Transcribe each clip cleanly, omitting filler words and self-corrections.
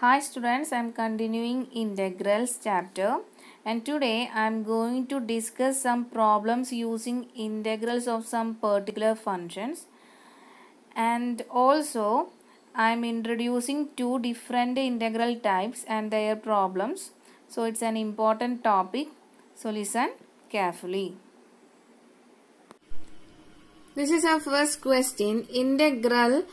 Hi students, I am continuing integrals chapter and today I am going to discuss some problems using integrals of some particular functions, and also I am introducing two different integral types and their problems. So it's an important topic, so listen carefully. This is our first question. Integral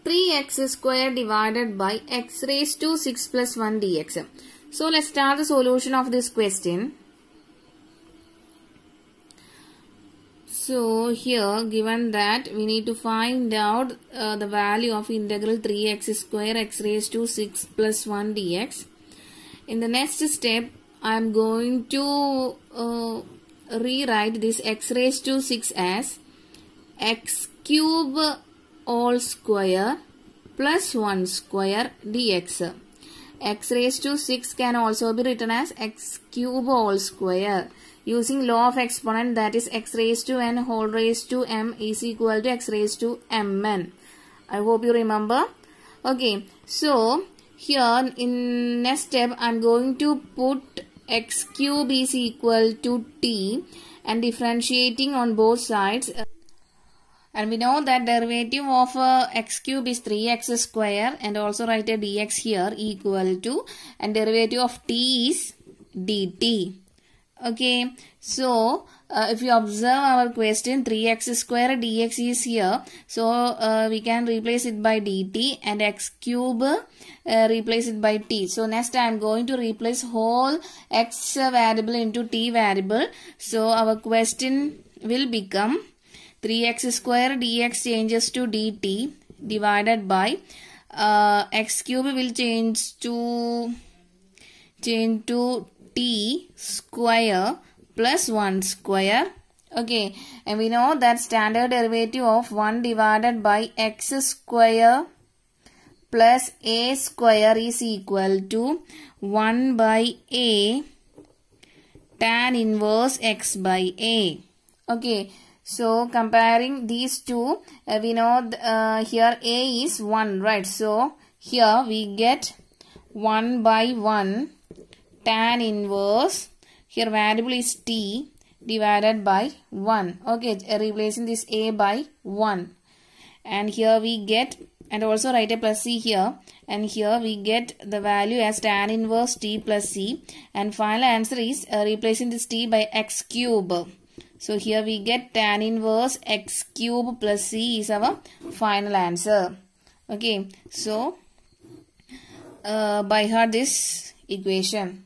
3x square divided by x raised to 6 plus 1 dx. So let's start the solution of this question. So here given that we need to find out the value of integral 3x square x raised to 6 plus 1 dx. In the next step I am going to rewrite this x raised to 6 as x cube all square plus 1 square dx. X raised to 6 can also be written as x cube all square. Using law of exponent, that is x raised to n whole raised to m is equal to x raised to mn. I hope you remember. Okay, so here in next step I am going to put x cube is equal to t and differentiating on both sides. And we know that derivative of x cube is 3x square, and also write a dx here equal to, and derivative of t is dt. Okay, so if you observe our question, 3x square dx is here, so we can replace it by dt, and x cube replace it by t. So next I am going to replace whole x variable into t variable. So our question will become 3x square dx changes to dt divided by x cube will change to t square plus 1 square. Okay, and we know that standard derivative of 1 divided by x square plus a square is equal to 1 by a tan inverse x by a. Okay, so comparing these two, we know here a is 1, right? So here we get 1 by 1 tan inverse, here variable is t divided by 1. Okay, replacing this a by 1. And here we get, and also write a plus c here, and here we get the value as tan inverse t plus c, and final answer is replacing this t by x cube. So here we get tan inverse x cube plus c is our final answer. Okay, so by heart this equation.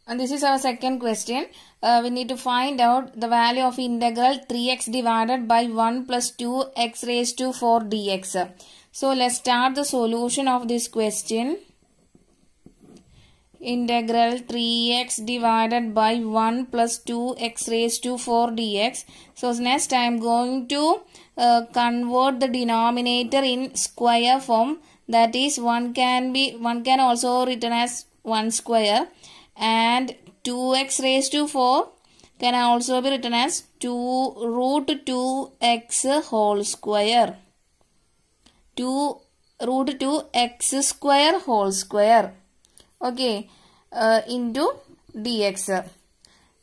And this is our second question. We need to find out the value of integral 3x divided by 1 plus 2x raised to 4 dx. So let's start the solution of this question. Integral 3x divided by 1 plus 2x raised to 4 dx. So next I am going to convert the denominator in square form. That is 1 can also written as 1 square, and 2x raised to 4 can also be written as 2 root 2x whole square. 2 root 2x square whole square. Okay, into dx.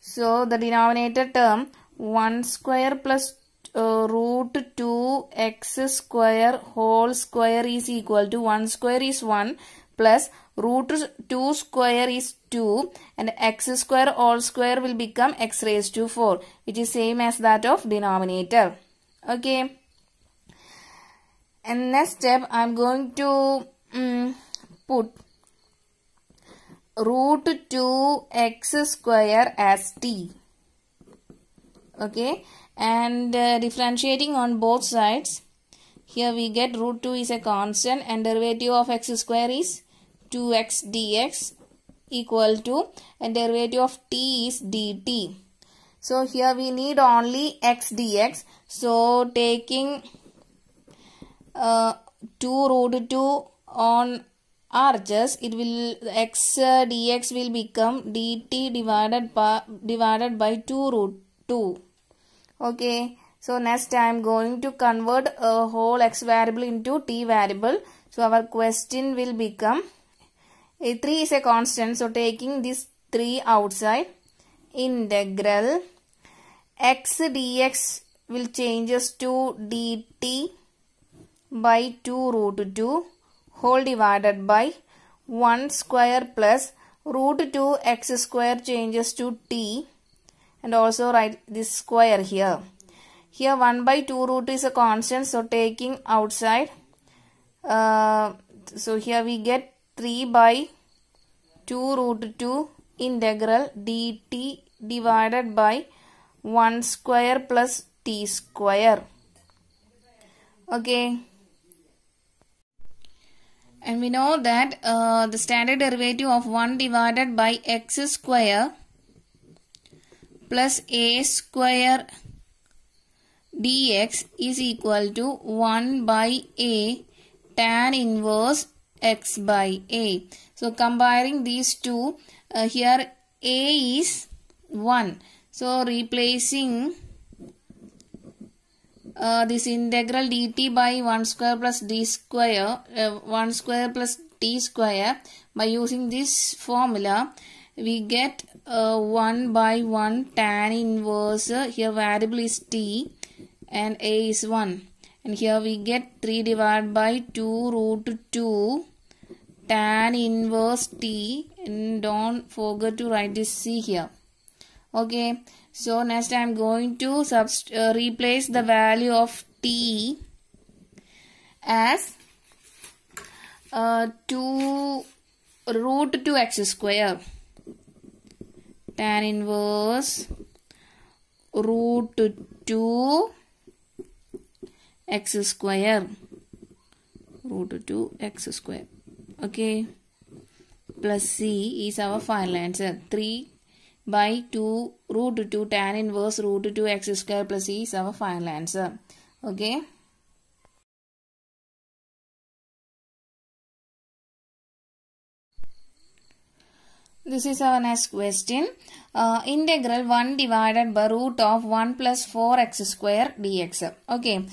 So the denominator term 1 square plus root 2x square whole square is equal to 1 square is 1 plus root 2 square is 2, and x square all square will become x raised to 4, which is same as that of denominator. Okay, and next step I am going to put root 2x square as t. Okay, and differentiating on both sides, here we get root 2 is a constant, and derivative of x square is 2x dx equal to, and derivative of t is dt. So here we need only x dx. So taking 2 root 2 on RHS, it will x dx will become dt divided by 2 root 2. Okay, So next I am going to convert a whole x variable into t variable. So our question will become, 3 is a constant, so taking this 3 outside, integral x dx will changes to dt by 2 root 2 whole divided by 1 square plus root 2 x square changes to t, and also write this square here. Here 1 by 2 root is a constant, so taking outside, so here we get 3 by 2 root 2 integral dt divided by 1 square plus t square. Okay. And we know that the standard derivative of 1 divided by x square plus a square dx is equal to 1 by a tan inverse x by a. So comparing these two, here a is 1. So replacing this integral dt by 1 square plus d square, 1 square plus t square, by using this formula we get 1 by 1 tan inverse, here variable is t and a is 1, and here we get 3 divided by 2 root 2 tan inverse t, and don't forget to write this c here. Okay, so next I am going to replace the value of t as 2 root 2 x square, tan inverse root 2 x square, root 2 x square. Okay, plus c is our final answer. 3 by 2 root 2 tan inverse root 2 x square plus c is our final answer. Okay. This is our next question. Integral 1 divided by root of 1 plus 4x square dx. Okay.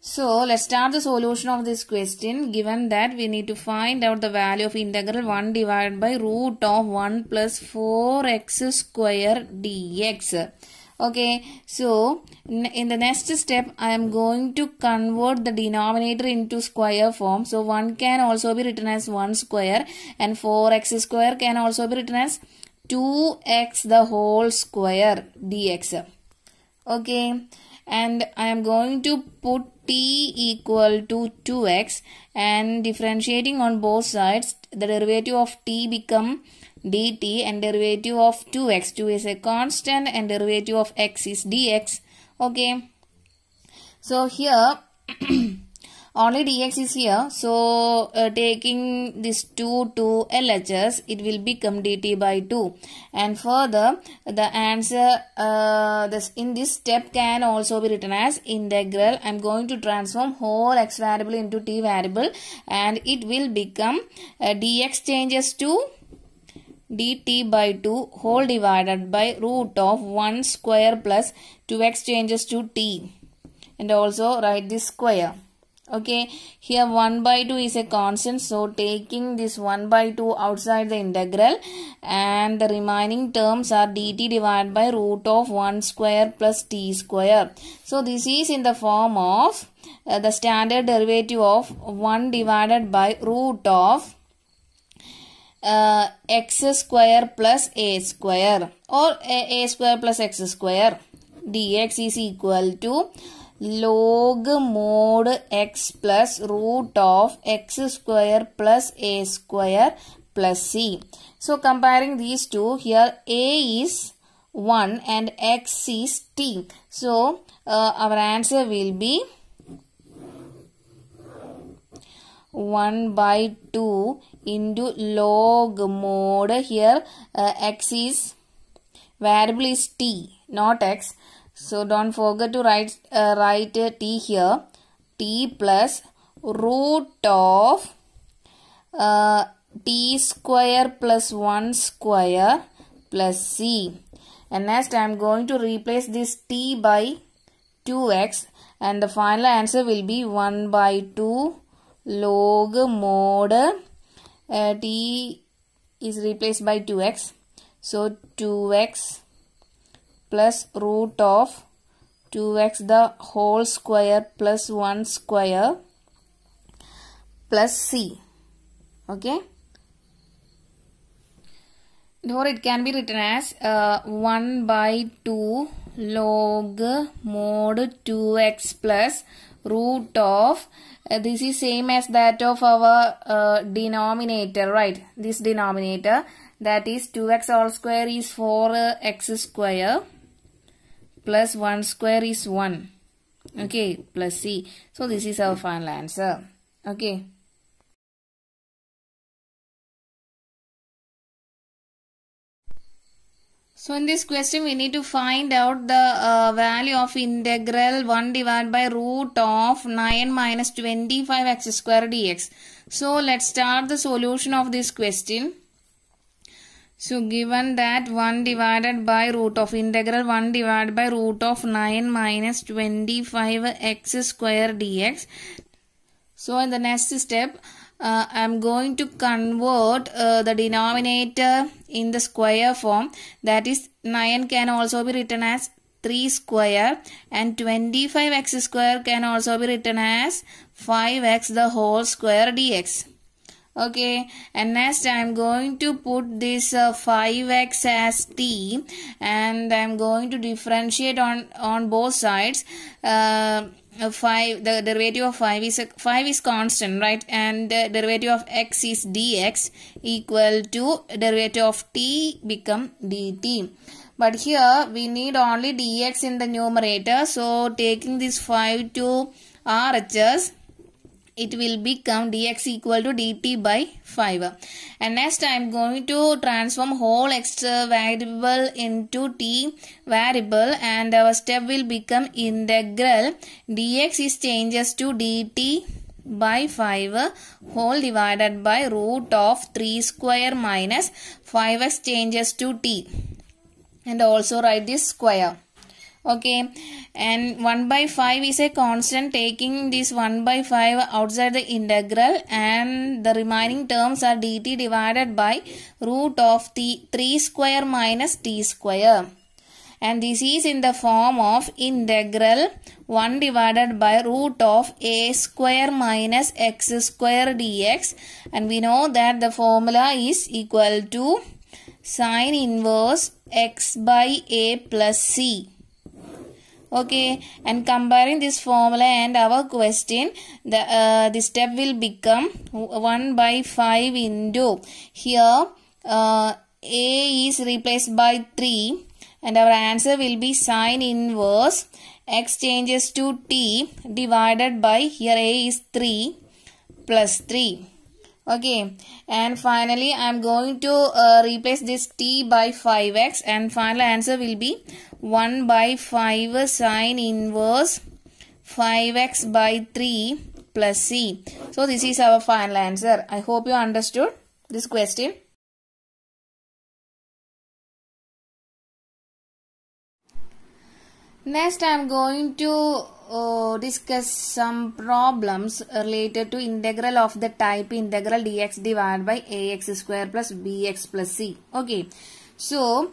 So, let's start the solution of this question. Given that we need to find out the value of integral 1 divided by root of 1 plus 4x square dx. Okay, so in the next step, I am going to convert the denominator into square form. So, 1 can also be written as 1 square and 4x square can also be written as 2x the whole square dx. Okay, and I am going to put t equal to 2x and differentiating on both sides, the derivative of t become dt and derivative of 2x, 2 is a constant and derivative of x is dx. Okay, so here only dx is here, so taking this 2 to LHS, it will become dt by 2, and further the answer in this step can also be written as integral. I am going to transform whole x variable into t variable, and it will become dx changes to dt by 2 whole divided by root of 1 square plus 2x changes to t, and also write this square. Okay, here 1 by 2 is a constant, so taking this 1 by 2 outside the integral, and the remaining terms are dt divided by root of 1 square plus t square. So this is in the form of the standard derivative of 1 divided by root of x square plus a square, or a square plus x square dx is equal to log mod x plus root of x square plus a square plus c. So comparing these two, here a is 1 and x is t. So our answer will be 1 by 2 into log mod, here x is variable is t, not x. So don't forget to write t here, t plus root of t square plus 1 square plus c. And next I am going to replace this t by 2x, and the final answer will be 1 by 2 log mod t is replaced by 2x. So 2x plus root of 2x the whole square plus 1 square plus c. Okay. Or it can be written as 1 by 2 log mod 2x plus root of this is same as that of our denominator, right? This denominator, that is 2x all square is 4x square plus 1 square is 1. Okay, plus c. So this is our final answer. Okay. So in this question we need to find out the value of integral 1 divided by root of 9 minus 25x square dx. So let's start the solution of this question. So given that 1 divided by root of integral 1 divided by root of 9 minus 25x square dx. So in the next step, I am going to convert the denominator in the square form. That is 9 can also be written as 3 square and 25x square can also be written as 5x the whole square dx. Okay, and next I am going to put this 5x as t, and I am going to differentiate on both sides. 5, the derivative of 5 is constant, right? And derivative of x is dx equal to derivative of t become dt. But here we need only dx in the numerator. So taking this 5 to RHS, it will become dx equal to dt by 5. And next I am going to transform whole x variable into t variable, and our step will become integral dx is changes to dt by 5 whole divided by root of 3 square minus 5x changes to t, and also write this square. Okay, and 1 by 5 is a constant, taking this 1 by 5 outside the integral, and the remaining terms are dt divided by root of the 3 square minus t square. And this is in the form of integral 1 divided by root of a square minus x square dx, and we know that the formula is equal to sine inverse x by a plus c. Okay, and comparing this formula and our question, the step will become 1 by 5 into, here a is replaced by 3, and our answer will be sine inverse x changes to t divided by, here a is 3 plus 3. Okay, and finally I am going to replace this t by 5x, and final answer will be 1 by 5 sine inverse 5x by 3 plus c. So this is our final answer. I hope you understood this question. Next I am going to discuss some problems related to integral of the type integral dx divided by ax square plus bx plus c. Okay, so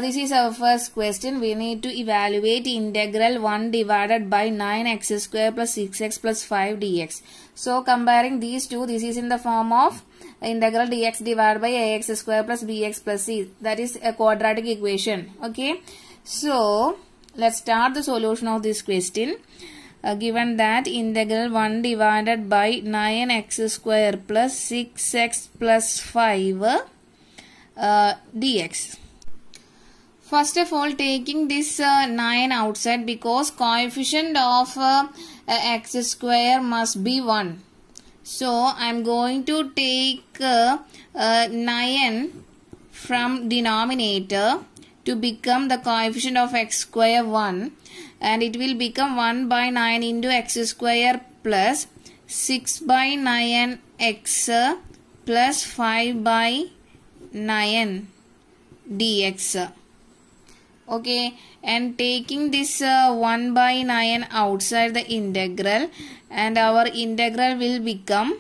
this is our first question. We need to evaluate integral 1 divided by 9x square plus 6x plus 5 dx. So comparing these two, this is in the form of integral dx divided by ax square plus bx plus c. That is a quadratic equation. Okay, so let's start the solution of this question. Given that integral 1 divided by 9x square plus 6x plus 5 dx. First of all, taking this 9 outside, because coefficient of x square must be 1. So I am going to take 9 from denominator to become the coefficient of x square 1, and it will become 1 by 9 into x square plus 6 by 9x plus 5 by 9 dx. Okay, and taking this 1 by 9 outside the integral, and our integral will become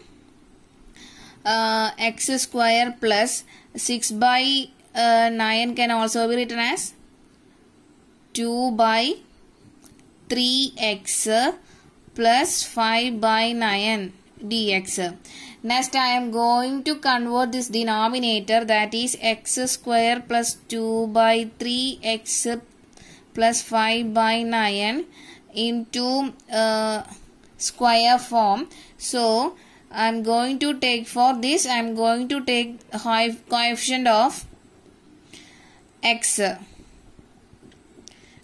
x square plus 6 by 9 can also be written as 2 by 3x plus 5 by 9 dx. Next I am going to convert this denominator, that is x square plus 2 by 3x plus 5 by 9 into square form. So I am going to take, for this I am going to take coefficient of x.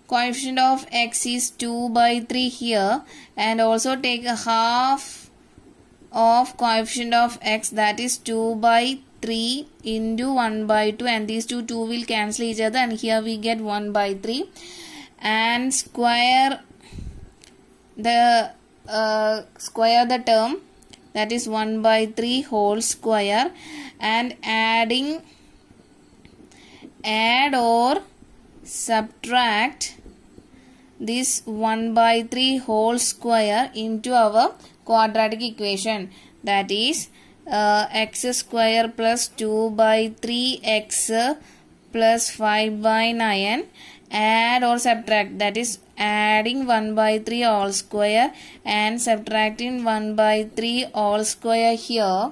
Coefficient of x is 2 by 3 here, and also take a half of coefficient of x, that is 2 by 3 into 1 by 2, and these two will cancel each other, and here we get 1 by 3, and square the term, that is 1 by 3 whole square, and add or subtract this 1 by 3 whole square into our quadratic equation, that is x square plus 2 by 3x plus 5 by 9, add or subtract, that is adding 1 by 3 all square and subtracting 1 by 3 all square here,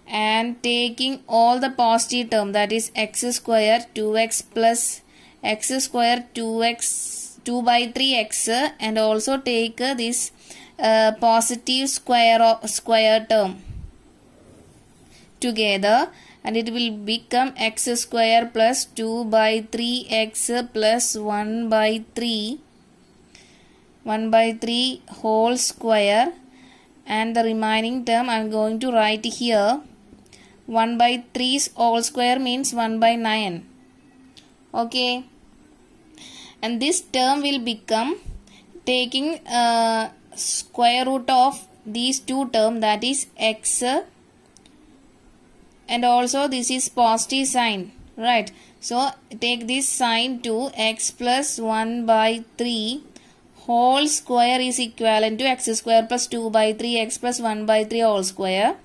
and taking all the positive term, that is x square 2x plus x square 2x 2 by 3x, and also take this positive square term together, and it will become x square plus 2 by 3x plus 1 by 3 whole square, and the remaining term I am going to write here. 1 by 3 whole square means 1 by 9. Okay, and this term will become, taking square root of these two terms, that is x, and also this is positive sign, right? So take this sign to x plus 1 by 3 whole square is equivalent to x square plus 2 by 3x plus 1 by 3 whole square.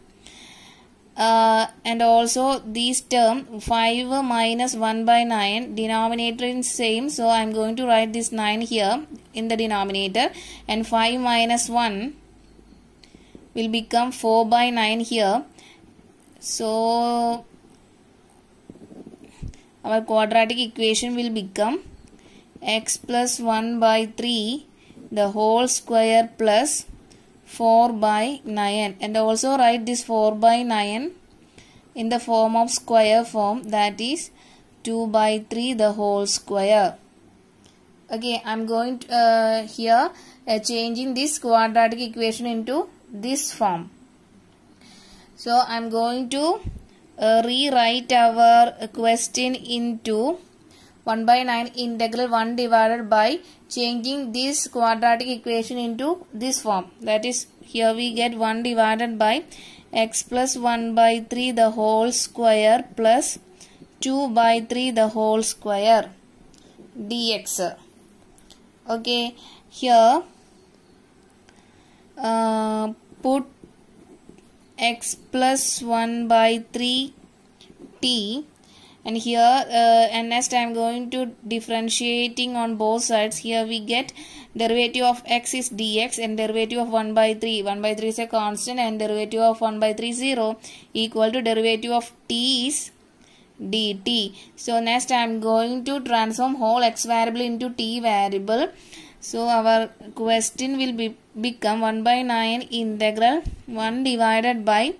And also this term 5 minus 1 by 9, denominator is same, so I am going to write this 9 here in the denominator, and 5 minus 1 will become 4 by 9 here. So our quadratic equation will become x plus 1 by 3 the whole square plus 4 by 9, and also write this 4 by 9 in the form of square form, that is 2 by 3 the whole square. Okay, I am going to here changing this quadratic equation into this form. So I am going to rewrite our question into 1 by 9 integral 1 divided by changing this quadratic equation into this form, that is here we get 1 divided by x plus 1 by 3 the whole square plus 2 by 3 the whole square dx. Okay, here put x plus 1 by 3 t, and here and next I am going to differentiating on both sides. Here we get derivative of x is dx, and derivative of 1 by 3 is a constant, and derivative of 1 by 3 0, equal to derivative of t is dt. So next I am going to transform whole x variable into t variable. So our question will become 1 by 9 integral 1 divided by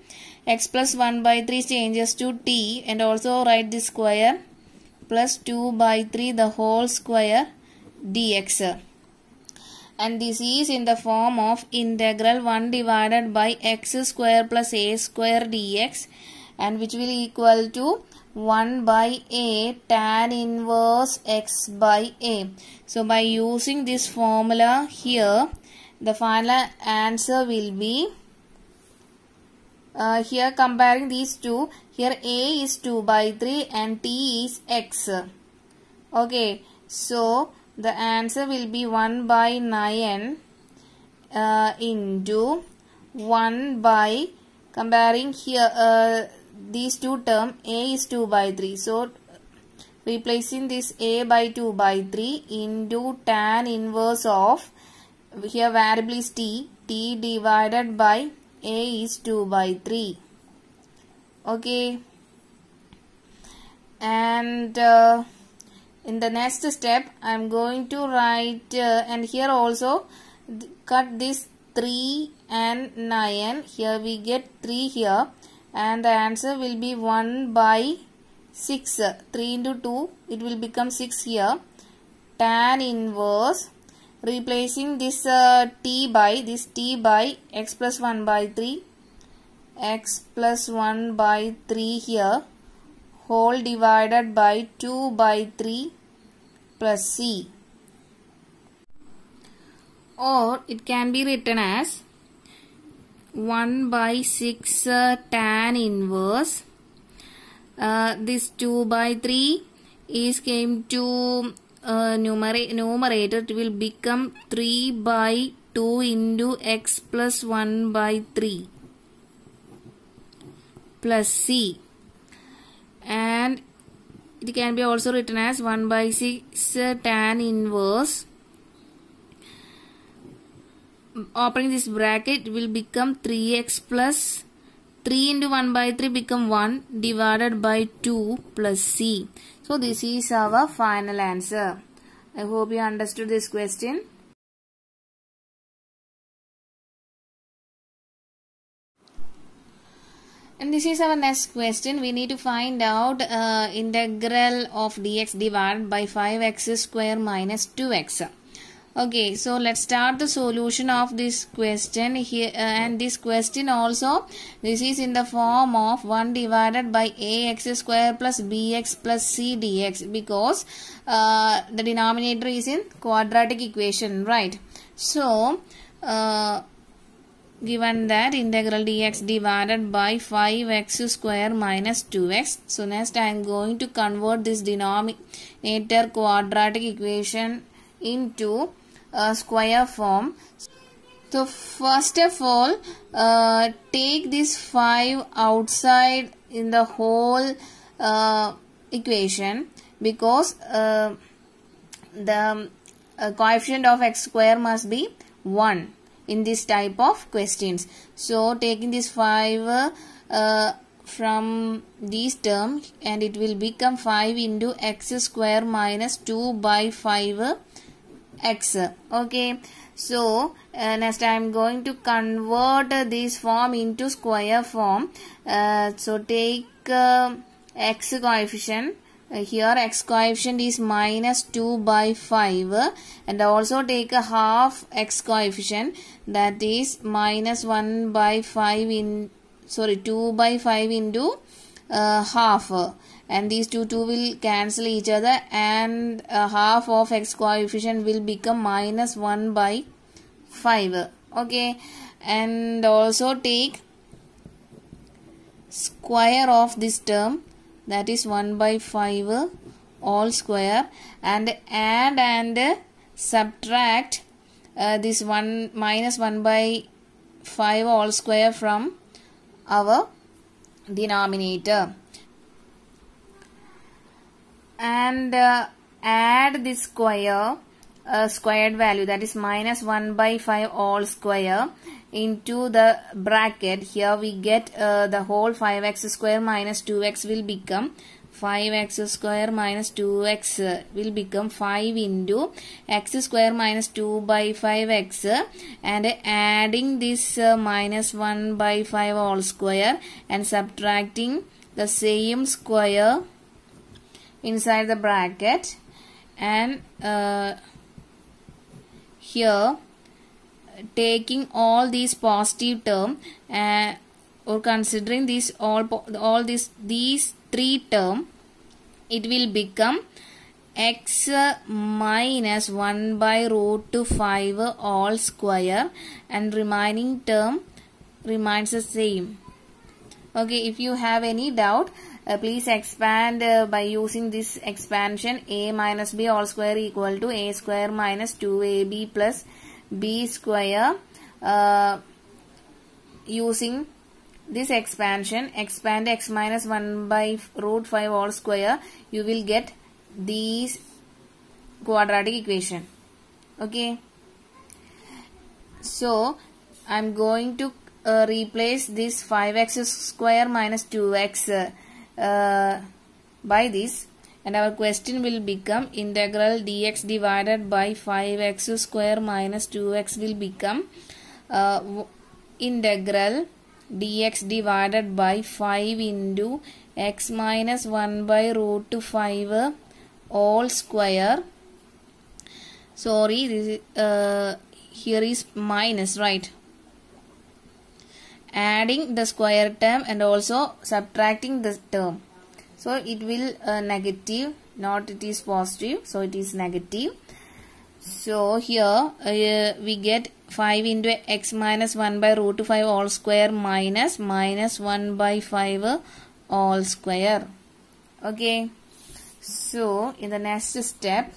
x plus 1 by 3 changes to t, and also write the square plus 2 by 3 the whole square dx. And this is in the form of integral 1 divided by x square plus a square dx, and which will equal to 1 by a tan inverse x by a. So by using this formula here, the final answer will be here comparing these two, here a is 2 by 3 and t is x. Okay, so the answer will be 1 by 9 into 1 by, comparing here these two terms, a is 2 by 3. So replacing this a by 2 by 3 into tan inverse of, here variable is t divided by a is 2 by 3. Okay, and in the next step I am going to write and here also cut this 3 and 9. Here we get 3 here, and the answer will be 1 by 6. 3 into 2, it will become 6 here. Tan inverse, replacing this t by x plus 1 by 3, x plus 1 by 3 here, whole divided by 2 by 3 plus c. Or it can be written as 1 by 6 tan inverse. This 2 by 3 is came to numerator. It will become 3 by 2 into x plus 1 by 3 plus c. And it can be also written as 1 by 6 tan inverse. Opening this bracket, will become 3x plus 3 into 1 by 3 become 1 divided by 2 plus c. So this is our final answer. I hope you understood this question. And this is our next question. We need to find out integral of dx divided by 5x square minus 2x. Okay, so let's start the solution of this question here, and this question also, this is in the form of 1 divided by ax square plus bx plus c dx, because the denominator is in quadratic equation, right? So given that integral dx divided by 5x square minus 2x, so next I am going to convert this denominator quadratic equation into square form. So first of all, take this 5 outside in the whole equation, because the coefficient of x square must be 1 in this type of questions. So taking this 5 from this term, and it will become 5 into x square minus 2 by 5 x. Okay, so next I am going to convert this form into square form. So take x coefficient. Here x coefficient is minus 2 by 5, and also take a half x coefficient, that is minus 1 by 5 in 2 by 5 into half, and these two will cancel each other, and half of x coefficient will become minus 1 by 5. Okay, and also take square of this term, that is 1 by 5 all square, and add and subtract this minus 1 by 5 all square from our denominator, and add this square squared value, that is minus 1 by 5 all square, into the bracket. Here we get the whole 5x square minus 2x will become 5x square minus 2x will become 5 into x square minus 2 by 5x, and adding this minus 1 by 5 all square and subtracting the same square inside the bracket, and here taking all these positive term or considering these all these three term, it will become x minus 1 by root 5 all square, and remaining term remains the same. Okay, if you have any doubt, please expand by using this expansion. A minus b all square equal to a square minus 2ab plus b square. Using this expansion, expand x minus 1 by root 5 all square, you will get these quadratic equation. Okay. So, I am going to replace this 5x square minus 2x by this, and our question will become integral dx divided by 5x square minus 2x will become integral dx divided by 5 into x minus 1 by root 5 all square. Sorry, this is, here is minus, right? Adding the square term and also subtracting the term. So it will negative, not it is positive, so it is negative. So here we get 5 into x minus 1 by root 5 all square minus 1 by 5 all square. Okay. So in the next step,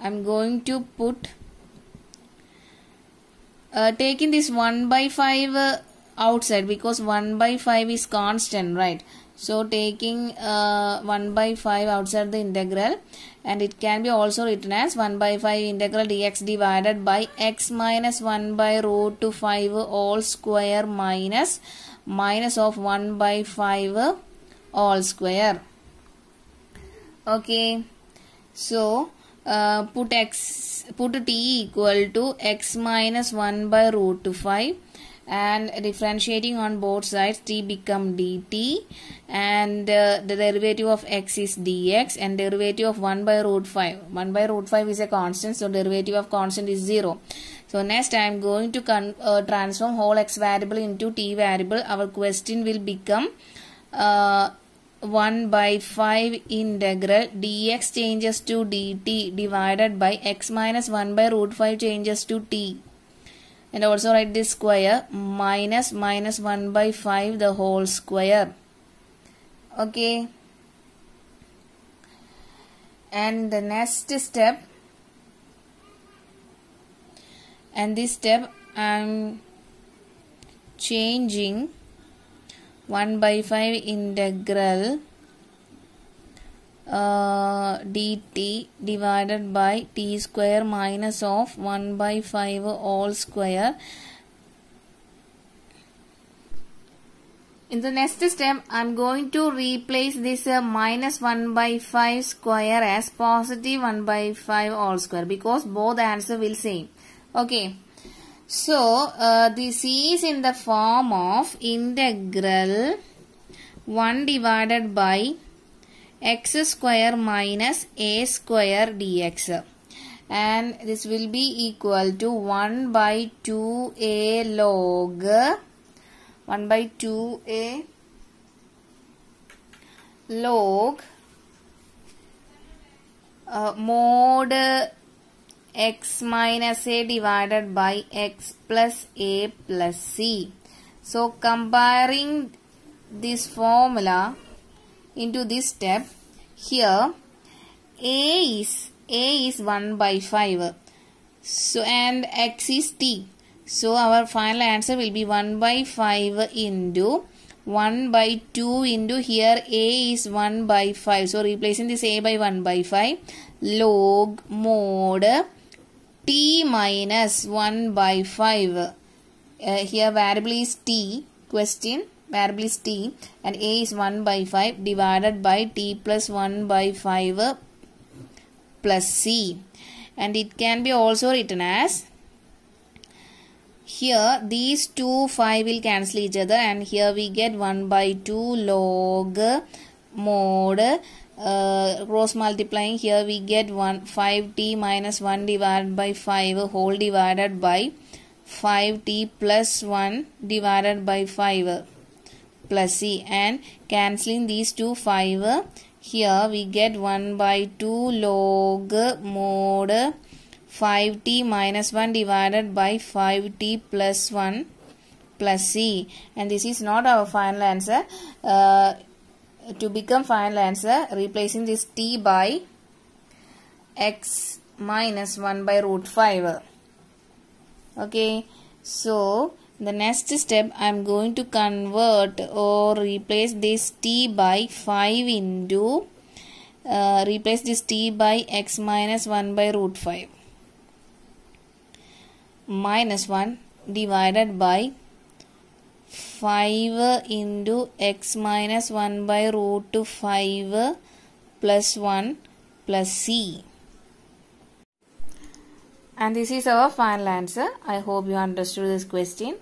I am going to put taking this 1 by 5 outside, because 1 by 5 is constant, right? So taking 1 by 5 outside the integral, and it can be also written as 1 by 5 integral dx divided by x minus 1 by root 5 all square minus of 1 by 5 all square. Okay. So put t equal to x minus 1 by root 5, and differentiating on both sides, t become dt, and the derivative of x is dx, and derivative of 1 by root 5. 1 by root 5 is a constant, so derivative of constant is 0. So next I am going to transform whole x variable into t variable. Our question will become 1 by 5 integral dx changes to dt divided by x minus 1 by root 5 changes to t. And also write this square minus 1 by 5 the whole square. Okay. And the next step, and this step I am changing 1 by 5 integral dt divided by t square minus of 1 by 5 all square. In the next step, I am going to replace this minus 1 by 5 square as positive 1 by 5 all square, because both answer will same. Okay. So, this is in the form of integral 1 divided by x square minus a square dx, and this will be equal to 1 by 2a log 1 by 2a log mod x minus a divided by x plus a plus c. So comparing this formula into this step, here a is 1 by 5, so and x is t. So our final answer will be 1 by 5 into 1 by 2 into here a is 1 by 5. So replacing this a by 1 by 5 log mod t minus 1 by 5. Here variable is t, question variable is t, and a is 1 by 5 divided by t plus 1 by 5 plus c. And it can be also written as, here these two 5 will cancel each other, and here we get 1 by 2 log mod cross multiplying, here we get 5t minus 1 divided by 5 whole divided by 5t plus 1 divided by 5 plus c, and cancelling these two 5, here we get 1 by 2 log mod 5t minus 1 divided by 5t plus 1 plus c, and this is not our final answer. to become final answer, replacing this t by x minus 1 by root 5. Okay, so the next step I am going to convert or replace this t by 5 into replace this t by x minus 1 by root 5 minus 1 divided by 5 into x minus 1 by root 5 plus 1 plus c. And this is our final answer. I hope you understood this question.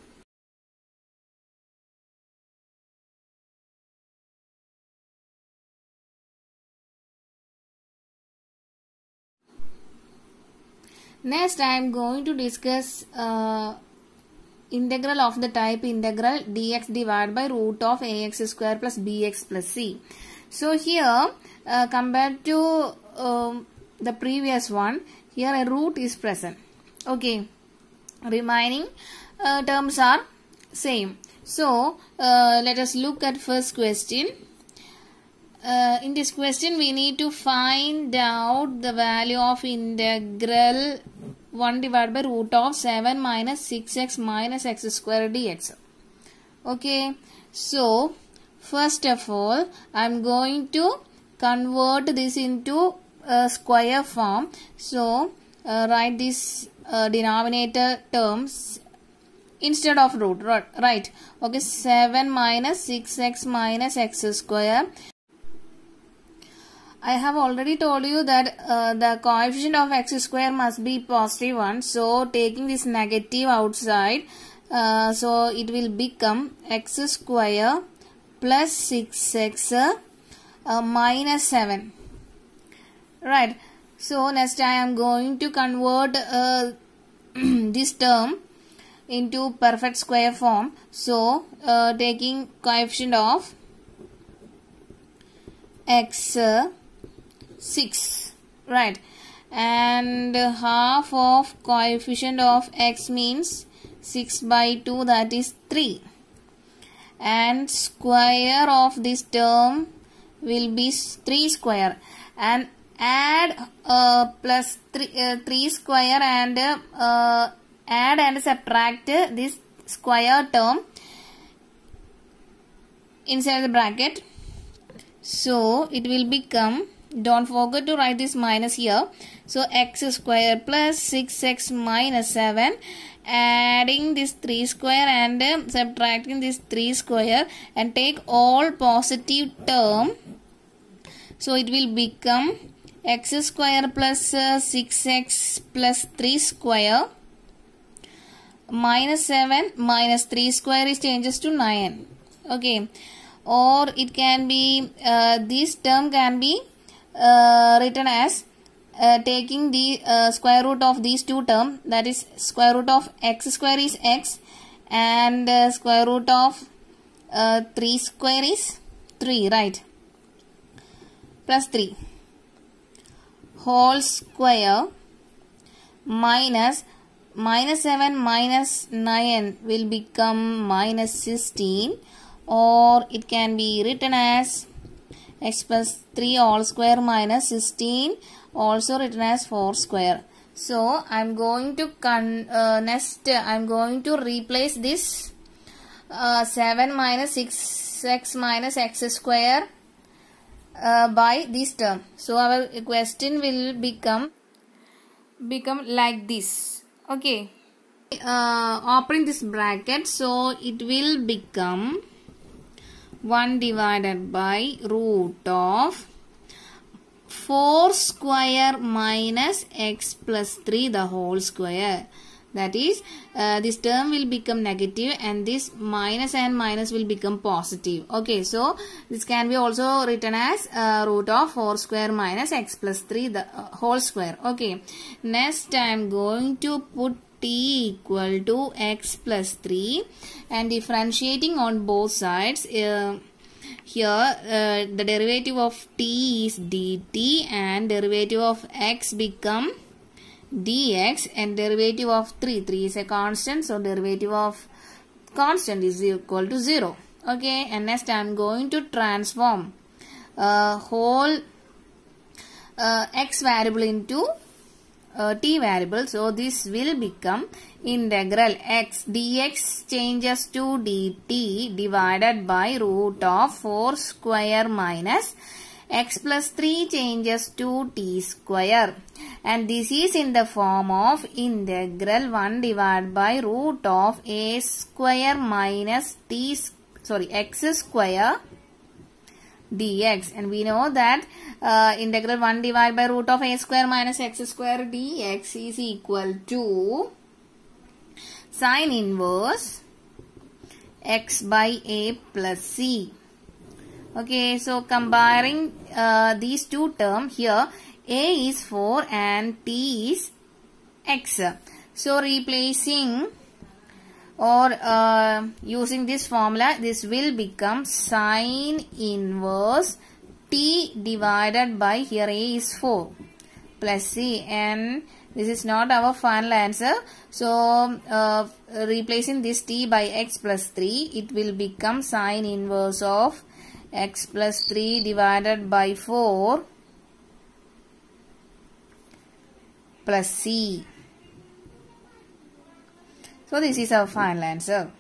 Next, I am going to discuss integral of the type integral dx divided by root of ax square plus bx plus c. So here, compared to the previous one, here a root is present. Okay, remaining terms are same. So let us look at first question. In this question, we need to find out the value of integral 1 divided by root of 7 minus 6x minus x square dx. Okay, so first of all, I am going to convert this into square form. So write this denominator terms instead of root, right? Okay, 7 minus 6x minus x square. I have already told you that the coefficient of x square must be positive 1. So taking this negative outside, so it will become x square plus 6x minus 7. Right. So next I am going to convert this term into perfect square form. So taking coefficient of x 6, right, and half of coefficient of x means 6 by 2, that is 3, and square of this term will be 3 square, and add plus 3 square and add and subtract this square term inside the bracket. So it will become, don't forget to write this minus here. So x square plus 6x minus 7, adding this 3 square and subtracting this 3 square, and take all positive term. So it will become x square plus 6x plus 3 square minus 7 minus 3 square is changes to 9. Okay, or it can be this term can be written as taking the square root of these two terms, that is square root of x square is x and square root of 3 square is 3, right, plus 3 whole square minus 7 minus 9 will become minus 16, or it can be written as x plus 3 all square minus 16, also written as 4 square. So I am going to next I am going to replace this 7 minus 6x minus x square by this term. So our question will become like this. Okay, opening this bracket, so it will become 1 divided by root of 4 square minus x plus 3 the whole square. That is, this term will become negative and this minus and minus will become positive. Okay, so this can be also written as root of 4 square minus x plus 3 the whole square. Okay, next I am going to put t equal to x plus 3 and differentiating on both sides. Here the derivative of t is dt and derivative of x become dx, and derivative of 3 is a constant, so derivative of constant is equal to 0. Okay, and next I am going to transform whole x variable into t variable. So this will become integral x dx changes to dt divided by root of 4 square minus x plus 3 changes to t square, and this is in the form of integral 1 divided by root of a square minus x square dx, and we know that integral 1 divided by root of a square minus x square dx is equal to sine inverse x by a plus c. Okay, so comparing these two terms, here a is 4 and t is x. So replacing or using this formula, this will become sine inverse t divided by, here a is 4 plus c, and this is not our final answer. So replacing this t by x plus 3, it will become sine inverse of x plus 3 divided by 4 plus c. So this is our final answer.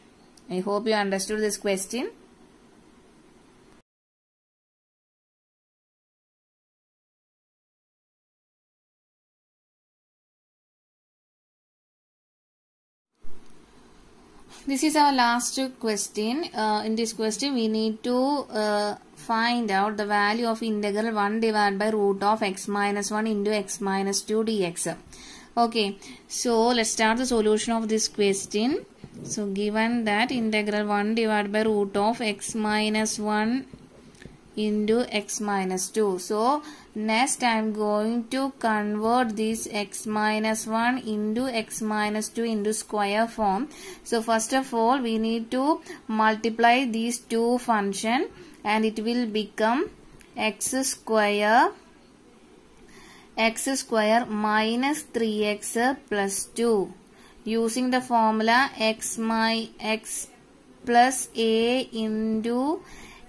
I hope you understood this question. This is our last question. In this question we need to find out the value of integral 1 divided by root of x minus 1 into x minus 2 dx. Okay, so let's start the solution of this question. So given that integral 1 divided by root of x minus 1 into x minus 2. So next I am going to convert this x minus 1 into x minus 2 into square form. So first of all we need to multiply these two functions, and it will become x square minus 3x plus 2 using the formula x plus a into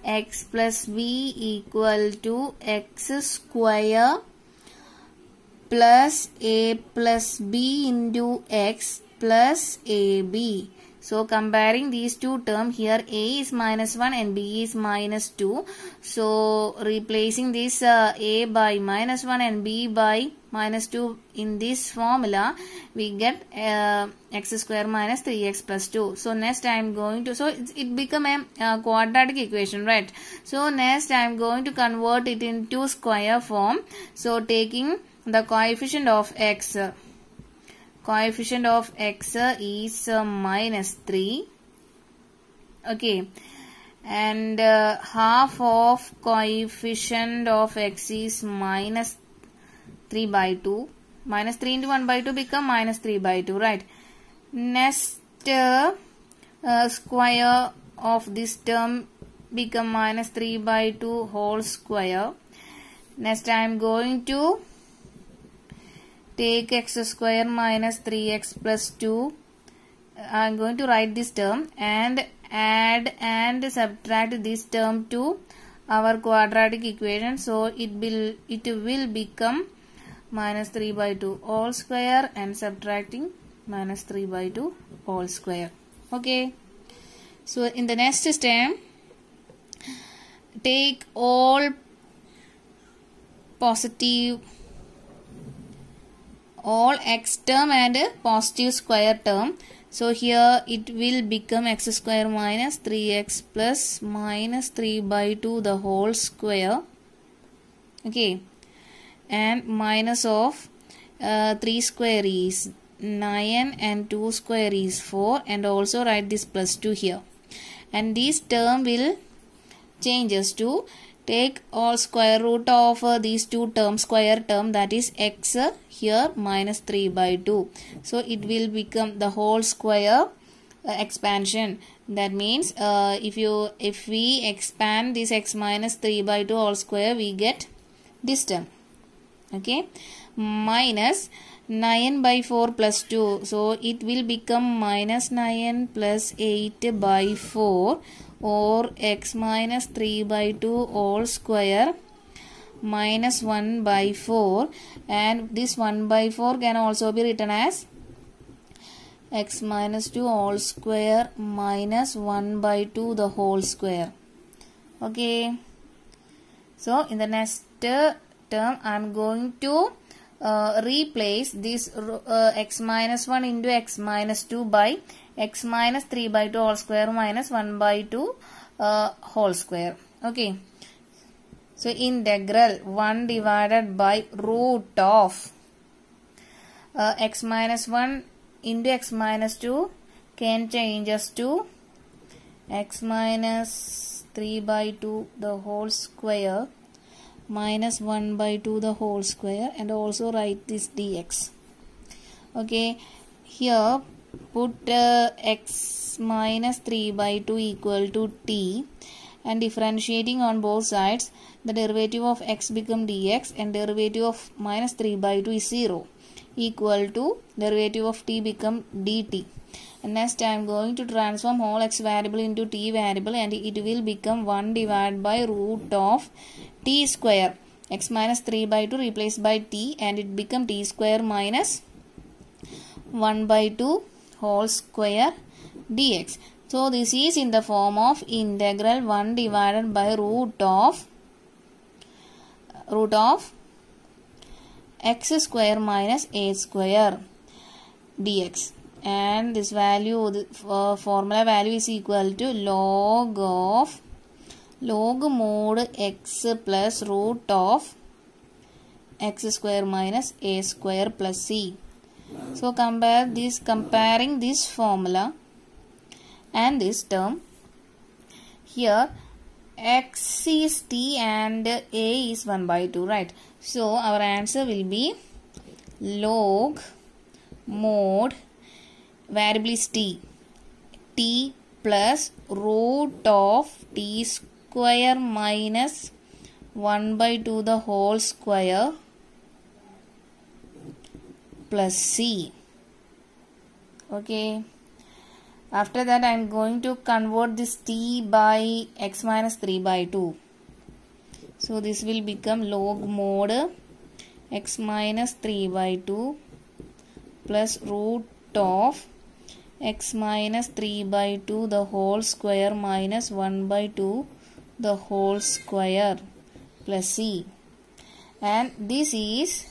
x plus b equal to x square plus a plus b into x plus ab. So comparing these two terms, here a is minus 1 and b is minus 2. So replacing this a by minus 1 and b by minus 2 in this formula, we get x square minus 3x plus 2. So next I am going to, so it become a quadratic equation, right? So next I am going to convert it into square form. So taking the coefficient of x. Coefficient of x is minus 3. Okay, and half of coefficient of x is minus 3 by 2. Minus 3 into 1 by 2 become minus 3 by 2, right? Next square of this term become minus 3 by 2 whole square. Next I am going to take x square minus 3x plus 2. I am going to write this term and add and subtract this term to our quadratic equation. So it will become minus 3 by 2 whole square and subtracting minus 3 by 2 whole square. Okay. So in the next step, take all x term and positive square term. So here it will become x square minus 3x plus minus 3 by 2 the whole square. Okay. And minus of 3 square is 9 and 2 square is 4, and also write this plus 2 here. And this term will changes to take all square root of these two terms, square term, that is x here minus 3 by 2. So it will become the whole square expansion. That means if we expand this x minus 3 by 2 whole square, we get this term. Okay, minus 9 by 4 plus 2. So it will become minus 9 plus 8 by 4 or x minus 3 by 2 whole square minus 1 by 4, and this 1 by 4 can also be written as x minus 2 whole square minus 1 by 2 the whole square. Okay. So in the next term I am going to replace this x minus 1 into x minus 2 by x minus 3 by 2 whole square minus 1 by 2 whole square. Okay. So integral 1 divided by root of x minus 1 into x minus 2 can changes to x minus 3 by 2 the whole square minus 1 by 2 the whole square, and also write this dx. Okay, here put x minus 3 by 2 equal to t, and differentiating on both sides, the derivative of x become dx and derivative of minus 3 by 2 is 0, equal to derivative of t become dt. And next I am going to transform whole x variable into t variable, and it will become 1 divided by root of t square. X minus 3 by 2 replaced by t, and it become t square minus 1 by 2 whole square dx. So this is in the form of integral 1 divided by root of x square minus a square dx. And this value, the formula value is equal to log mod x plus root of x square minus a square plus c. So comparing this formula and this term, here x is t and a is 1 by 2, right? So our answer will be log mod variable is t plus root of t square minus 1 by 2 the whole square plus c. Okay. After that I am going to convert this t by x minus 3 by 2. So this will become log mod x minus 3 by 2 plus root of x minus 3 by 2 the whole square minus 1 by 2 the whole square plus c. And this is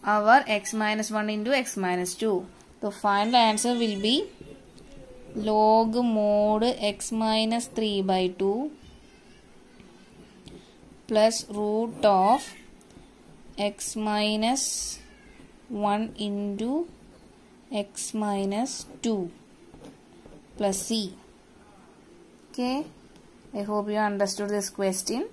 our x minus 1 into x minus 2. The final answer will be log mod x minus 3 by 2 plus root of x minus 1 into x minus 2 plus c. Okay, I hope you understood this question.